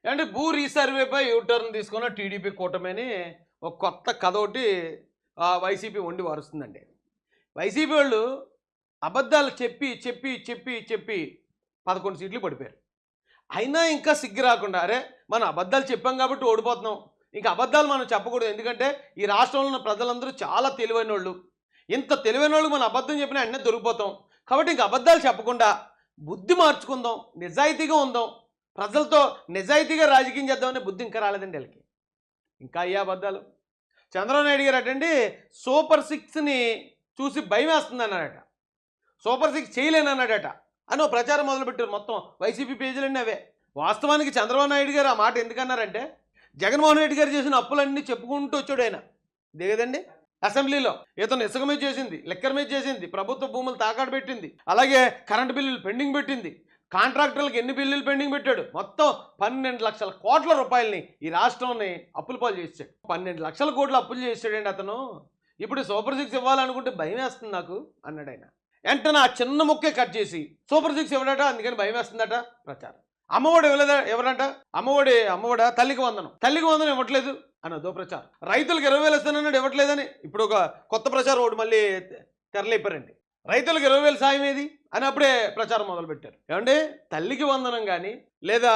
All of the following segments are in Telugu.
అంటే భూ రీసర్వేపై యూటర్న్ తీసుకున్న టీడీపీ కూటమిని ఒక కొత్త కథ ఒకటి వైసీపీ వండి వారుస్తుందండి. వైసీపీ వాళ్ళు అబద్ధాలు చెప్పి చెప్పి చెప్పి చెప్పి 11 సీట్లు పడిపోయారు. అయినా ఇంకా సిగ్గు రాకుండా అరే మనం అబద్ధాలు చెప్పాం కాబట్టి ఓడిపోతున్నాం, ఇంకా అబద్ధాలు మనం చెప్పకూడదు, ఎందుకంటే ఈ రాష్ట్రంలో ఉన్న ప్రజలందరూ చాలా తెలివైన వాళ్ళు, ఇంత తెలివైన వాళ్ళు మనం అబద్ధం చెప్పినా వెంటనే దొరికిపోతాం, కాబట్టి ఇంక అబద్ధాలు చెప్పకుండా బుద్ధి మార్చుకుందాం, నిజాయితీగా ఉందాం, ప్రజలతో నిజాయితీగా రాజకీయం చేద్దామనే బుద్ధి ఇంకా రాలేదండి వీళ్ళకి. ఇంకా అయ్యే అబద్ధాలు. చంద్రబాబు నాయుడు గారు అటండి సూపర్ సిక్స్ని చూసి భయం వేస్తుంది అన్నాడట, సూపర్ సిక్స్ చేయలేనన్నాడట అని ఒక ప్రచారం మొదలుపెట్టారు. మొత్తం వైసీపీ పేజీలన్నీ అవే. వాస్తవానికి చంద్రబాబు నాయుడు గారు ఆ మాట ఎందుకన్నారంటే జగన్మోహన్ రెడ్డి గారు చేసిన అప్పులన్నీ చెప్పుకుంటూ వచ్చాడు ఆయన. ఇదే కదండి అసెంబ్లీలో ఇతను ఇసుక మీద చేసింది, లెక్కర్ మీద చేసింది, ప్రభుత్వ భూములు తాకట్టు పెట్టింది, అలాగే కరెంటు బిల్లులు పెండింగ్ పెట్టింది, కాంట్రాక్టర్లకు ఎన్ని బిల్లులు పెండింగ్ పెట్టాడు, మొత్తం 12 లక్షల కోట్ల రూపాయలని ఈ రాష్ట్రాన్ని అప్పుల పాలు చేసాడు. 12 లక్షల కోట్లు అప్పులు చేసాడండి అతను. ఇప్పుడు సూపర్ సిక్స్ ఇవ్వాలనుకుంటే భయం వేస్తుంది నాకు అన్నాడు ఆయన. వెంటనే ఆ చిన్న ముక్కే కట్ చేసి సూపర్ సిక్స్ ఇవ్వడట, అందుకని భయం వేస్తుందట ప్రచారం. అమ్మఒడి ఇవ్వలేదా ఎవరంట, అమ్మఒడ తల్లికి వందనం ఇవ్వట్లేదు అని అదో ప్రచారం. రైతులకు 20,000 ఇస్తానన్నాడు, ఇవ్వట్లేదని ఇప్పుడు ఒక కొత్త ప్రచారం ఒకటి మళ్ళీ తెరలేపారండి. రైతులకు 20,000 సాయం ఏది అని అప్పుడే ప్రచారం మొదలుపెట్టారు. ఏమంటే తల్లికి వందనం కానీ లేదా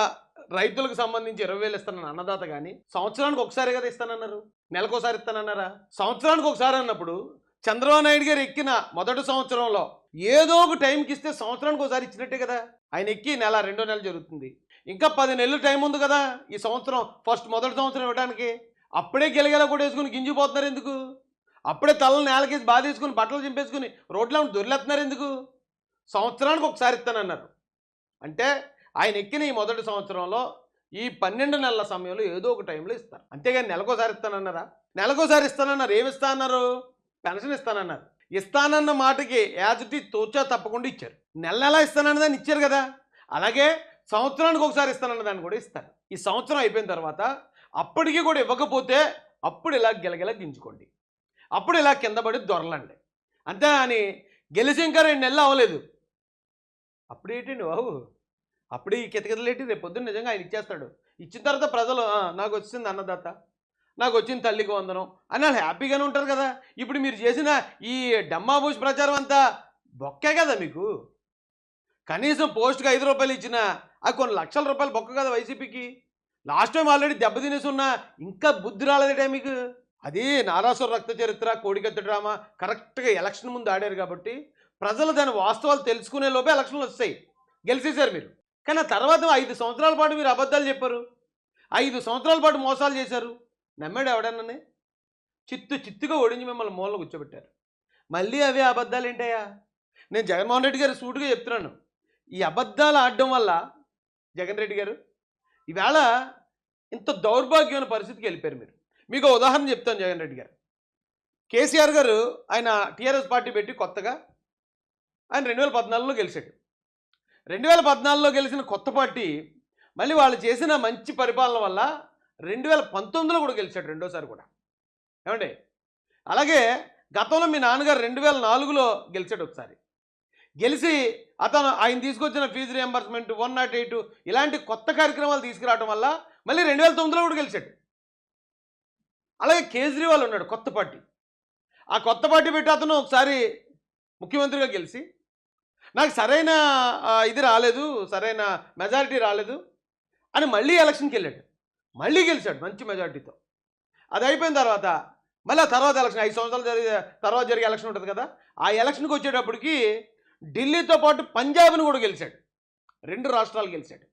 రైతులకు సంబంధించి 20,000 ఇస్తానన్న అన్నదాత కానీ సంవత్సరానికి ఒకసారి కదా ఇస్తానన్నారు, నెలకోసారి ఇస్తానన్నారా? సంవత్సరానికి ఒకసారి అన్నప్పుడు చంద్రబాబు నాయుడు గారు ఎక్కిన మొదటి సంవత్సరంలో ఏదో ఒక టైంకి ఇస్తే సంవత్సరానికి ఒకసారి ఇచ్చినట్టే కదా. ఆయన ఎక్కి నెల 2వ నెల జరుగుతుంది, ఇంకా 10 నెలలు టైం ఉంది కదా ఈ సంవత్సరం మొదటి సంవత్సరం ఇవ్వడానికి. అప్పుడే గిలగిలా కూడా వేసుకుని గింజిపోతున్నారు ఎందుకు? అప్పుడే తలను నేలకేసి బాధేసుకుని బట్టలు చింపేసుకుని రోడ్ల దొరిలేస్తున్నారు ఎందుకు? సంవత్సరానికి ఒకసారి ఇస్తానన్నారు. అంటే ఆయన ఎక్కిన ఈ మొదటి సంవత్సరంలో ఈ 12 నెలల సమయంలో ఏదో ఒక టైంలో ఇస్తారు, అంతేగాని నెలకోసారి ఇస్తానన్నారా? నెలకోసారి ఇస్తానన్నారు. ఏమి ఇస్తా అన్నారు? పెన్షన్ ఇస్తానన్నారు. ఇస్తానన్న మాటకి యాజిటీ తోచా తప్పకుండా ఇచ్చారు. నెల ఇస్తానన్నదాన్ని ఇచ్చారు కదా, అలాగే సంవత్సరానికి ఒకసారి ఇస్తానన్నదాన్ని కూడా ఇస్తారు. ఈ సంవత్సరం అయిపోయిన తర్వాత అప్పటికి కూడా ఇవ్వకపోతే అప్పుడు ఇలా గిలగిలా గింజుకోండి, అప్పుడు ఇలా కింద పడి దొరలండి, అంతే అని గెలిచి ఇంకా 2 నెలలు అవ్వలేదు అప్పుడేంటండి బాబు, అప్పుడు ఈ కితకితలేంటి? రేపు పొద్దున్న నిజంగా ఆయన ఇచ్చేస్తాడు. ఇచ్చిన తర్వాత ప్రజలు నాకు వచ్చింది అన్నదాత, నాకు వచ్చింది తల్లికి వందనం అని వాళ్ళు హ్యాపీగానే ఉంటారు కదా. ఇప్పుడు మీరు చేసిన ఈ డమ్మాబూష్ ప్రచారం అంతా బొక్కే కదా మీకు. కనీసం పోస్ట్కి 5 రూపాయలు ఇచ్చినా ఆ కొన్ని లక్షల రూపాయలు బొక్క కదా వైసీపీకి. లాస్ట్ టైం ఆల్రెడీ దెబ్బతినేసి ఉన్నా ఇంకా బుద్ధి రాలేదటే మీకు. అది నారాసుర రక్త చరిత్ర, కోడికత్త డ్రామా కరెక్ట్గా ఎలక్షన్ ముందు ఆడారు కాబట్టి ప్రజలు దాని వాస్తవాలు తెలుసుకునే లోపే ఎలక్షన్లు వస్తాయి. గెలిచేశారు మీరు. కానీ ఆ తర్వాత 5 సంవత్సరాల పాటు మీరు అబద్ధాలు చెప్పారు, 5 సంవత్సరాల పాటు మోసాలు చేశారు. నమ్మాడు ఎవడన్నానే? చిత్తుగా ఓడించి మిమ్మల్ని మూలలో కూర్చోబెట్టారు. మళ్ళీ అవే అబద్ధాలు ఏంటయ్యా? నేను జగన్మోహన్ రెడ్డి గారు సూటుగా చెప్తున్నాను, ఈ అబద్ధాలు ఆడడం వల్ల జగన్ రెడ్డి గారు ఈవేళ ఇంత దౌర్భాగ్యమైన పరిస్థితికి వెళ్ళిపోయారు మీరు. మీకు ఉదాహరణ చెప్తాను. జగన్ రెడ్డి గారు, కేసీఆర్ గారు ఆయన టీఆర్ఎస్ పార్టీ పెట్టి కొత్తగా ఆయన 2014లో గెలిచాడు. 2014లో గెలిచిన కొత్త పార్టీ మళ్ళీ వాళ్ళు చేసిన మంచి పరిపాలన వల్ల 2019లో కూడా గెలిచాడు, రెండోసారి కూడా. ఏమండి? అలాగే గతంలో మీ నాన్నగారు 2004లో గెలిచాడు ఒకసారి. గెలిచి ఆయన తీసుకొచ్చిన ఫీజు రియంబర్స్మెంట్ 108 ఇలాంటి కొత్త కార్యక్రమాలు తీసుకురావడం వల్ల మళ్ళీ 2009లో కూడా గెలిచాడు. అలాగే కేజ్రీవాల్ ఉన్నాడు, కొత్త పార్టీ. ఆ కొత్త పార్టీ పెట్టి అతను ఒకసారి ముఖ్యమంత్రిగా గెలిచి నాకు సరైన ఇది రాలేదు, సరైన మెజారిటీ రాలేదు అని మళ్ళీ ఎలక్షన్కి వెళ్ళాడు, మళ్ళీ గెలిచాడు మంచి మెజారిటీతో. అది అయిపోయిన తర్వాత మళ్ళీ ఆ తర్వాత ఎలక్షన్ 5 సంవత్సరాలు తర్వాత జరిగే ఎలక్షన్ ఉంటుంది కదా, ఆ ఎలక్షన్కి వచ్చేటప్పటికి ఢిల్లీతో పాటు పంజాబ్ను కూడా గెలిచాడు, 2 రాష్ట్రాలు గెలిచాడు.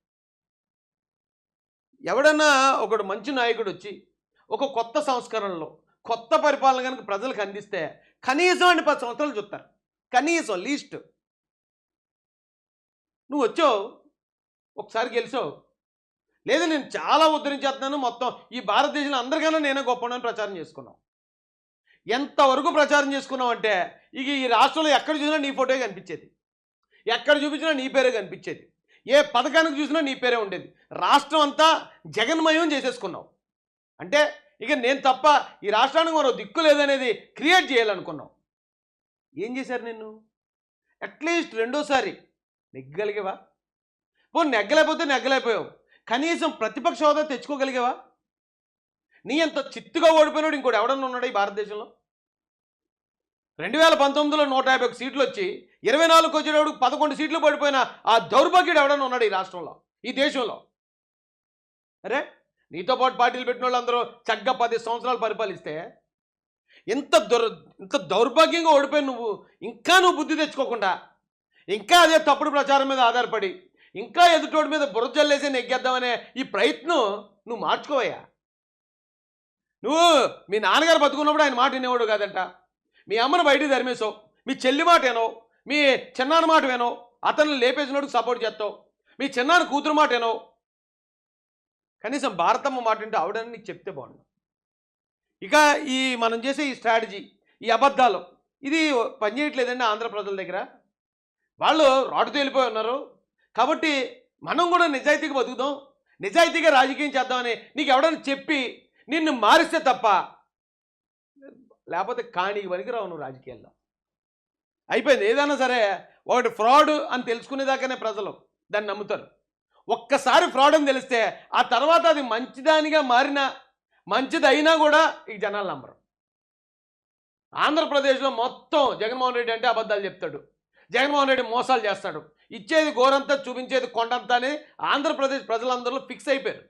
ఎవడన్నా ఒకడు మంచి నాయకుడు వచ్చి ఒక కొత్త సంస్కరణలో కొత్త పరిపాలన కనుక ప్రజలకు అందిస్తే కనీసం 10 సంవత్సరాలు చూస్తారు, కనీసం లీస్ట్. నువ్వు వచ్చావు, ఒకసారి గెలిచావు, లేదు నేను చాలా ఉద్ధరించేస్తున్నాను, మొత్తం ఈ భారతదేశంలో అందరికన్నా నేనే గొప్పనని ప్రచారం చేసుకున్నావు. ఎంతవరకు ప్రచారం చేసుకున్నావు అంటే ఇక ఈ రాష్ట్రంలో ఎక్కడ చూసినా నీ ఫోటో కనిపించేది, ఎక్కడ చూపించినా నీ పేరే కనిపించేది, ఏ పథకానికి చూసినా నీ పేరే ఉండేది. రాష్ట్రం అంతా జగన్మయం చేసేసుకున్నావు. అంటే ఇక నేను తప్ప ఈ రాష్ట్రానికి మరో దిక్కు లేదనేది క్రియేట్ చేయాలనుకున్నావు. ఏం చేశారు నిన్ను? అట్లీస్ట్ రెండోసారి నెగ్గలిగేవా? నెగ్గలేకపోతే నెగ్గలేకపోయావు, కనీసం ప్రతిపక్ష హోదా తెచ్చుకోగలిగావా? నీ అంత చిత్తుగా ఓడిపోయినాడు ఇంకోటి ఎవడన్నా ఉన్నాడు ఈ భారతదేశంలో? 2019లో 151 సీట్లు వచ్చి 24 వచ్చేటప్పుడు 11 సీట్లు పడిపోయిన ఆ దౌర్భాగ్యుడు ఎవడన్నా ఉన్నాడు ఈ రాష్ట్రంలో, ఈ దేశంలో? అరే, నీతో పాటు పార్టీలు పెట్టిన వాళ్ళు అందరూ చక్కగా 10 సంవత్సరాలు పరిపాలిస్తే ఇంత దౌర్భాగ్యంగా ఓడిపోయి నువ్వు బుద్ధి తెచ్చుకోకుండా ఇంకా అదే తప్పుడు ప్రచారం మీద ఆధారపడి ఇంకా ఎదుటోడి మీద బురద జల్లేసి నెగ్గేద్దామనే ఈ ప్రయత్నం నువ్వు మార్చుకోవయ్యా. నువ్వు మీ నాన్నగారు బతుకున్నప్పుడు ఆయన మాట వినేవాడు కాదంట. మీ అమ్మను బయటికి ధర్మేసావు, మీ చెల్లి మాట వినవు, మీ చిన్నాన్న మాట వినవు, అతన్ని లేపేసినోడికి సపోర్ట్ చేస్తావు, మీ చిన్నాన్న కూతురు మాట వినవు. కనీసం భారతమ్మ మాట వింటే ఆవిడని నీకు చెప్తే బాగుండు. ఇక మనం చేసే ఈ స్ట్రాటజీ, ఈ అబద్ధాలు, ఇది పనిచేయట్లేదండి ఆంధ్ర ప్రజల దగ్గర. వాళ్ళు రాటు తేలిపోయి ఉన్నారు. కాబట్టి మనం కూడా నిజాయితీగా బతుకుదాం, నిజాయితీగా రాజకీయం చేద్దామని నీకు ఎవడని చెప్పి నిన్ను మారిస్తే తప్ప, లేకపోతే కాణికి పనికిరావు నువ్వు రాజకీయాల్లో. అయిపోయింది. ఏదైనా సరే ఒకటి ఫ్రాడ్ అని తెలుసుకునేదాకానే ప్రజలు దాన్ని నమ్ముతారు. ఒక్కసారి ఫ్రాడ్ అని తెలిస్తే ఆ తర్వాత అది మంచిదానిగా మారినా మంచిదైనా కూడా ఈ జనాలు నమ్మరు. ఆంధ్రప్రదేశ్లో మొత్తం జగన్మోహన్ రెడ్డి అంటే అబద్ధాలు చెప్తాడు, జగన్మోహన్ రెడ్డి మోసాలు చేస్తాడు, ఇచ్చేది గోరంతా చూపించేది కొండంతా అని ఆంధ్రప్రదేశ్ ప్రజలందరూ ఫిక్స్ అయిపోయారు.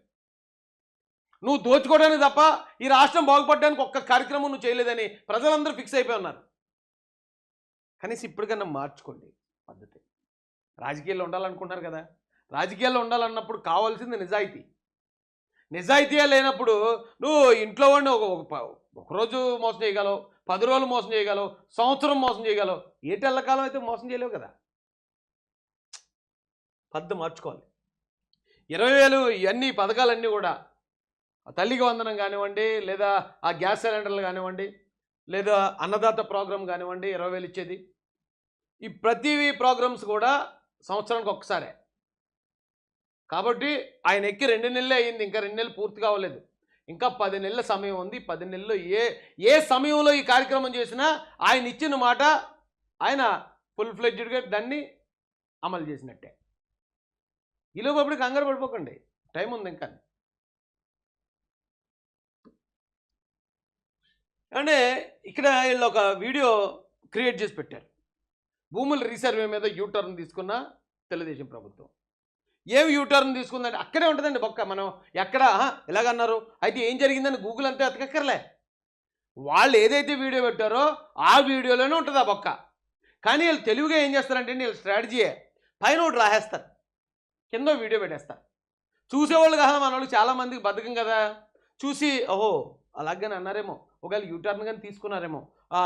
నువ్వు దోచుకోవడానికి తప్ప ఈ రాష్ట్రం బాగుపడడానికి ఒక్క కార్యక్రమం నువ్వు చేయలేదని ప్రజలందరూ ఫిక్స్ అయిపోయి ఉన్నారు. కనీసం ఇప్పటికన్నా మార్చుకోండి పద్ధతి. రాజకీయాల్లో ఉండాలనుకుంటున్నారు కదా, రాజకీయాల్లో ఉండాలన్నప్పుడు కావాల్సింది నిజాయితీ. నిజాయితీయే లేనప్పుడు నువ్వు ఇంట్లో వాడిని ఒకరోజు మోసం చేయగలవు, 10 రోజులు మోసం చేయగలవు, సంవత్సరం మోసం చేయగలవు. ఏటెల్లకాలం అయితే మోసం చేయలేవు కదా. పద్ధతి మార్చుకోవాలి. 20,000 ఇవన్నీ పథకాలన్నీ కూడా తల్లికి వందనం కానివ్వండి, లేదా ఆ గ్యాస్ సిలిండర్లు కానివ్వండి, లేదా అన్నదాత ప్రోగ్రాం కానివ్వండి, 20,000 ఇచ్చేది, ఈ ప్రతి ప్రోగ్రామ్స్ కూడా సంవత్సరానికి ఒక్కసారే. కాబట్టి ఆయన ఎక్కి 2 నెలలే అయ్యింది, ఇంకా 2 నెలలు పూర్తి కావలేదు, ఇంకా 10 నెలల సమయం ఉంది. 10 నెలల్లో ఏ సమయంలో ఈ కార్యక్రమం చేసినా ఆయన ఇచ్చిన మాట ఆయన ఫుల్ ఫ్లెడ్జ్డ్గా దాన్ని అమలు చేసినట్టే. ఈలోపు కంగారు పడిపోకండి, టైం ఉంది ఇంకా. అంటే ఇక్కడ వీళ్ళు ఒక వీడియో క్రియేట్ చేసి పెట్టారు. భూముల రీసర్వే మీద యూటర్న్ తీసుకున్న తెలుగుదేశం ప్రభుత్వం. ఏమి యూటర్న్ తీసుకుందంటే అక్కడే ఉంటుందండి బొక్క. మనం ఎక్కడ ఎలాగన్నారు అయితే ఏం జరిగిందని గూగుల్ అంతా ఎతకక్కర్లే. వాళ్ళు ఏదైతే వీడియో పెట్టారో ఆ వీడియోలోనే ఉంటుంది ఆ బొక్క. కానీ వీళ్ళు తెలివిగా ఏం చేస్తారంటే వీళ్ళు స్ట్రాటజీయే, పైన ఒకటి రాసేస్తారు, కింద వీడియో పెట్టేస్తారు. చూసేవాళ్ళు కదా మన వాళ్ళు చాలామందికి బద్ధకం కదా, చూసి ఓహో అలాగని అన్నారేమో, ఒకవేళ యూటర్న్ కానీ తీసుకున్నారేమో,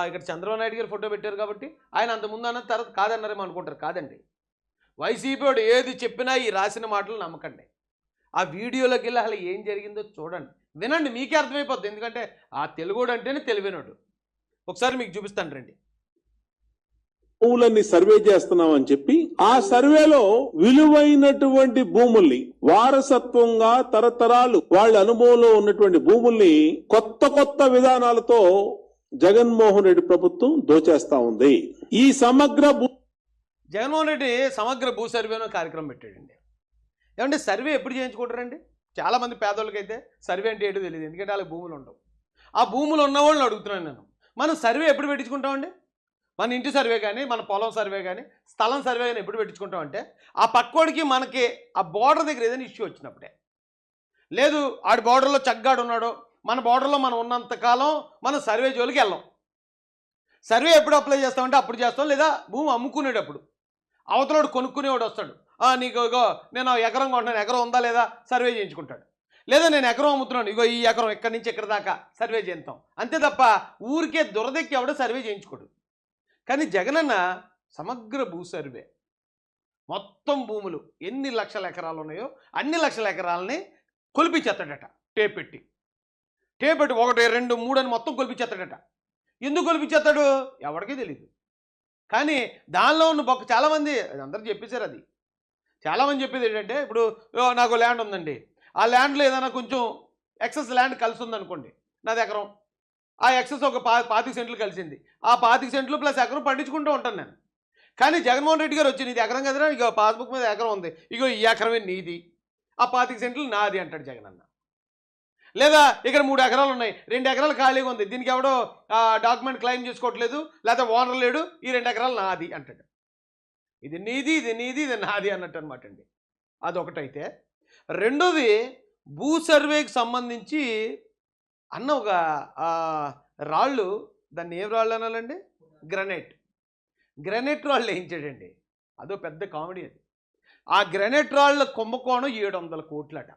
ఇక్కడ చంద్రబాబు నాయుడు గారు ఫోటో పెట్టారు కాబట్టి ఆయన అంతకుముందు అన్న తర్వాత కాదన్నారేమో అనుకుంటారు. కాదండి, వైసీపీ వాడు ఏది చెప్పినా ఈ రాసిన మాటలు నమ్మకండి. ఆ వీడియోలోకి వెళ్ళి అసలు ఏం జరిగిందో చూడండి, వినండి, మీకే అర్థమైపోద్ది. ఎందుకంటే ఆ తెలుగుడు అంటేనే తెలివినోడు. ఒకసారి మీకు చూపిస్తాను రండి. భూములన్నీ సర్వే చేస్తున్నామని చెప్పి ఆ సర్వేలో విలువైనటువంటి భూముల్ని వారసత్వంగా తరతరాలు వాళ్ళ అనుభవంలో ఉన్నటువంటి భూముల్ని కొత్త విధానాలతో జగన్మోహన్ రెడ్డి ప్రభుత్వం దోచేస్తా ఉంది. ఈ జగన్మోహన్ రెడ్డి సమగ్ర భూ సర్వేనో కార్యక్రమం పెట్టాడండి. ఏమంటే సర్వే ఎప్పుడు చేయించుకుంటారండి? చాలామంది పేదోళ్ళకైతే సర్వే అంటే ఏంటో తెలియదు, ఎందుకంటే వాళ్ళకి భూములు ఉండవు. ఆ భూములు ఉన్న వాళ్ళని అడుగుతున్నాను నేను, మనం సర్వే ఎప్పుడు పెట్టించుకుంటామండి? మన ఇంటి సర్వే కానీ, మన పొలం సర్వే కానీ, స్థలం సర్వే కానీ ఎప్పుడు పెట్టించుకుంటామంటే ఆ పక్కోడికి మనకి ఆ బోర్డర్ దగ్గర ఏదైనా ఇష్యూ వచ్చినప్పుడే. లేదు ఆడి బోర్డర్లో చగ్గాడు ఉన్నాడు, మన బోర్డర్లో మనం ఉన్నంతకాలం మనం సర్వే జోలికి వెళ్ళాం. సర్వే ఎప్పుడు అప్లై చేస్తామంటే అప్పుడు చేస్తాం, లేదా భూమి అమ్ముకునేటప్పుడు అవతలోడు కొనుక్కునేవాడు వస్తాడు, నీకు ఇగో నేను ఎకరం కొంటున్నాను, ఎకరం ఉందా లేదా సర్వే చేయించుకుంటాడు. లేదా నేను ఎకరం అమ్ముతున్నాను, ఇగో ఈ ఎకరం ఎక్కడి నుంచి ఎక్కడి దాకా సర్వే చేస్తాం. అంతే తప్ప ఊరికే దురదెక్కి ఎవడో సర్వే చేయించుకోడు. కానీ జగనన్న సమగ్ర భూ సర్వే, మొత్తం భూములు ఎన్ని లక్షల ఎకరాలు ఉన్నాయో అన్ని లక్షల ఎకరాలని కొలిపించేస్తాడట. టేప్ పెట్టి 1, 2, 3 అని మొత్తం కొలిపించేస్తాడట. ఎందుకు కొలిపించేస్తాడు ఎవరికీ తెలియదు. కానీ దానిలో ఉన్న బొక్క చాలామంది అందరూ చెప్పేశారు. అది చాలామంది చెప్పేది ఏంటంటే, ఇప్పుడు నాకు ల్యాండ్ ఉందండి, ఆ ల్యాండ్లో ఏదైనా కొంచెం ఎక్సెస్ ల్యాండ్ కలిసి ఉందనుకోండి, నాది ఎకరం, ఆ ఎక్సెస్ ఒక 25 సెంట్లు కలిసింది, ఆ 25 సెంట్లు ప్లస్ ఎకరం పండించుకుంటూ ఉంటాను నేను. కానీ జగన్మోహన్ రెడ్డి గారు వచ్చి నీది ఎకరం కదరా, ఇక పాస్బుక్ మీద ఎకరం ఉంది, ఇగో ఈ ఎకరమే నీది ఆ 25 సెంట్లు నాది అంటాడు జగనన్న. లేదా ఇక్కడ 3 ఎకరాలు ఉన్నాయి, 2 ఎకరాలు ఖాళీగా ఉంది, దీనికి ఎవడో డాక్యుమెంట్ క్లెయిమ్ చేసుకోవట్లేదు, లేదా ఓనర్ లేడు, ఈ 2 ఎకరాలు నాది అంటాడు. ఇది నీది, ఇది నీది, ఇది నాది అన్నట్టు అనమాట అండి. అదొకటైతే, రెండోది భూ సర్వేకి సంబంధించి అన్న ఒక రాళ్ళు, దాన్ని ఏం రాళ్ళు అనాలండి, గ్రనైట్ రాళ్ళు వేయించాడండి. అదో పెద్ద కామెడీ అది. ఆ గ్రనైట్ రాళ్ళ కుంభకోణం 700 కోట్లట.